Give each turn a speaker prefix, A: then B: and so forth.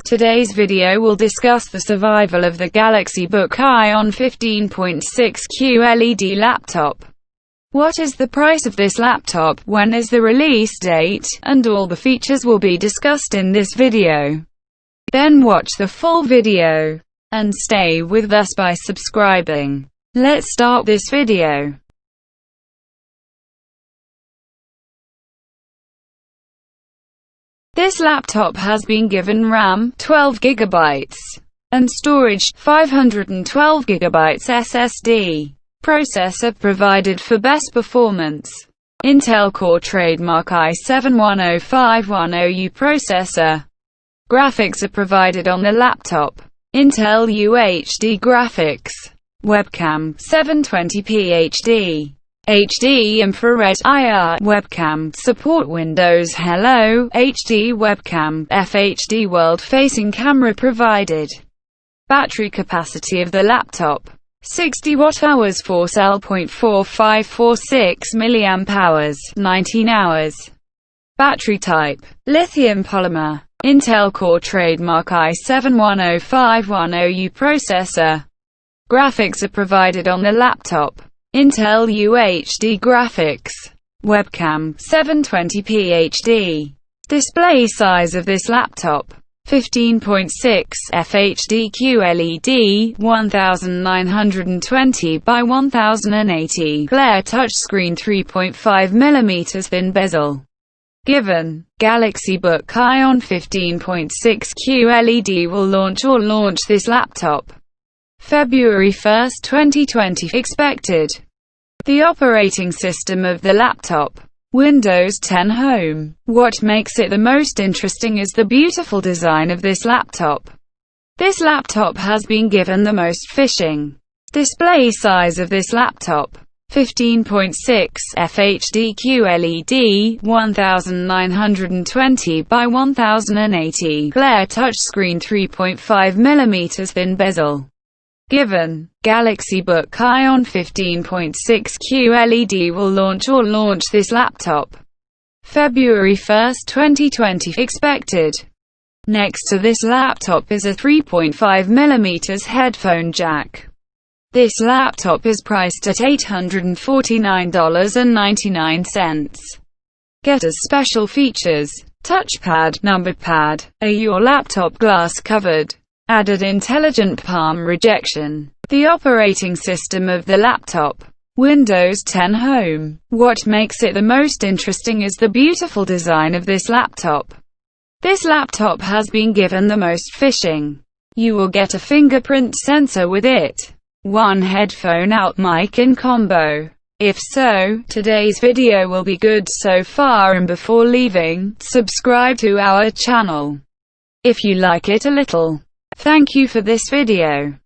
A: Today's video will discuss the survival of the Galaxy Book Ion 15.6 QLED laptop. What is the price of this laptop, when is the release date, and all the features will be discussed in this video. Then watch the full video, and stay with us by subscribing. Let's start this video. This laptop has been given RAM 12 GB and storage 512 GB SSD. Processor provided for best performance. Intel Core trademark i7-10510U processor. Graphics are provided on the laptop. Intel UHD Graphics. Webcam 720p HD. HD infrared IR webcam support. Windows Hello HD webcam.FHD world-facing camera provided. Battery capacity of the laptop 60 Wh, 4 cell 0.4546 mAh, 19 hours. Battery type lithium-polymer. Intel Core trademark i7-10510U processor. Graphics are provided on the laptop. Intel UHD Graphics. Webcam 720p HD. Display size of this laptop 15.6 FHD QLED 1920 by 1080. Glare touchscreen 3.5mm thin bezel. Given Galaxy Book Ion 15.6 QLED will launch this laptop February 1, 2020 expected. The operating system of the laptop, Windows 10 Home. What makes it the most interesting is the beautiful design of this laptop. This laptop has been given the most fishing. Display size of this laptop 15.6 FHD QLED 1920 by 1080. Glare touchscreen 3.5mm thin bezel. Given Galaxy Book Ion 15.6 QLED will launch this laptop February 1, 2020 expected. Next to this laptop is a 3.5mm headphone jack. This laptop is priced at $849.99. Get as special features: touchpad, number pad, your laptop glass covered. Added intelligent palm rejection. The operating system of the laptop, Windows 10 Home. What makes it the most interesting is the beautiful design of this laptop. This laptop has been given the most fishing. You will get a fingerprint sensor with it. One headphone out mic in combo. If so, today's video will be good so far, and before leaving, subscribe to our channel if you like it a little. Thank you for this video.